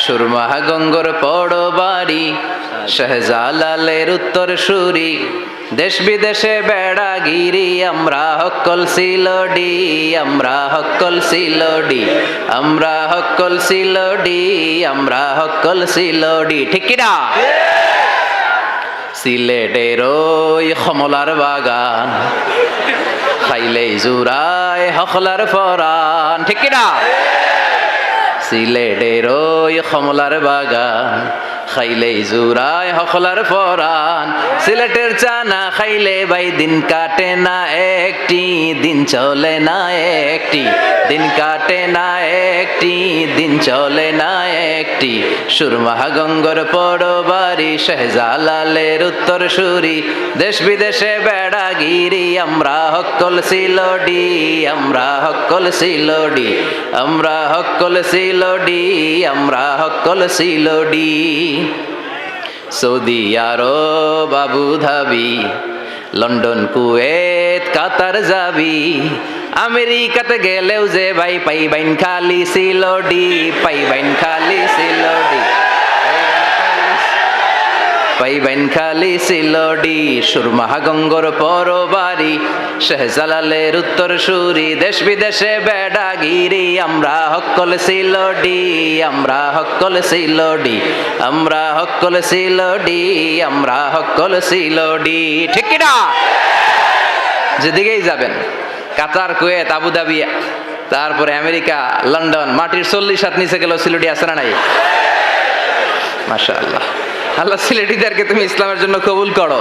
সুরমা গঙ্গর পড় বাড়ি শাহজালালের উত্তর সুরি দেশ বিদেশে বেড়াগিরি আমরা হকল সিলডি আমরা হকল সিলডি আমরা হকল সিলডি আমরা হকল সিলডি ঠিক কি না সিলেটের ওই কমলার বাগান খাইলেই জুরায় হকলার ফরান ঠিক কি না সিলেটের ওই কমলার বাগান খাইলেই জুরায় হকলার ফরান সিলেটের চানা খাইলে ভাই দিন কাটে না একটি দিন চলে না একটি দিন কাটে না একটি দিন চলে না একটি সুরমা গঙ্গর পড় বাড়ি শাহজালালের উত্তর সুরি দেশ বিদেশে বেড়াগিরি আমরা হকল সিলডি আমরা হকল সিলডি আমরা হকল সিলডি আমরা হকল Sylheti Saudi Arab Abu Dhabi London Kuwait Qatar যাবি আমেরিকাতে গেলেও যে ভাই পাইবাইন খালি সিলডি পাইবাইন খালি সিলডি পাইবাইন খালি সিলডি সুরমা গঙ্গর পর বাড়ি শাহজালালের উত্তর সুরি দেশ বিদেশে বেড়াগিরি আমরা হকল সিলডি আমরা হকল সিলডি আমরা হকল সিলডি আমরা হকল সিলডি ঠিক কি না যেদিকেই যাবেন কাতার কুয়েত আবু ধাবি তারপরে আমেরিকা লন্ডন মাটির 40 হাত নিচে গেল সিলডি আছে না নাই মাশাআল্লাহ আল্লাহ সিলেটিদেরকে তুমি ইসলামের জন্য কবুল করো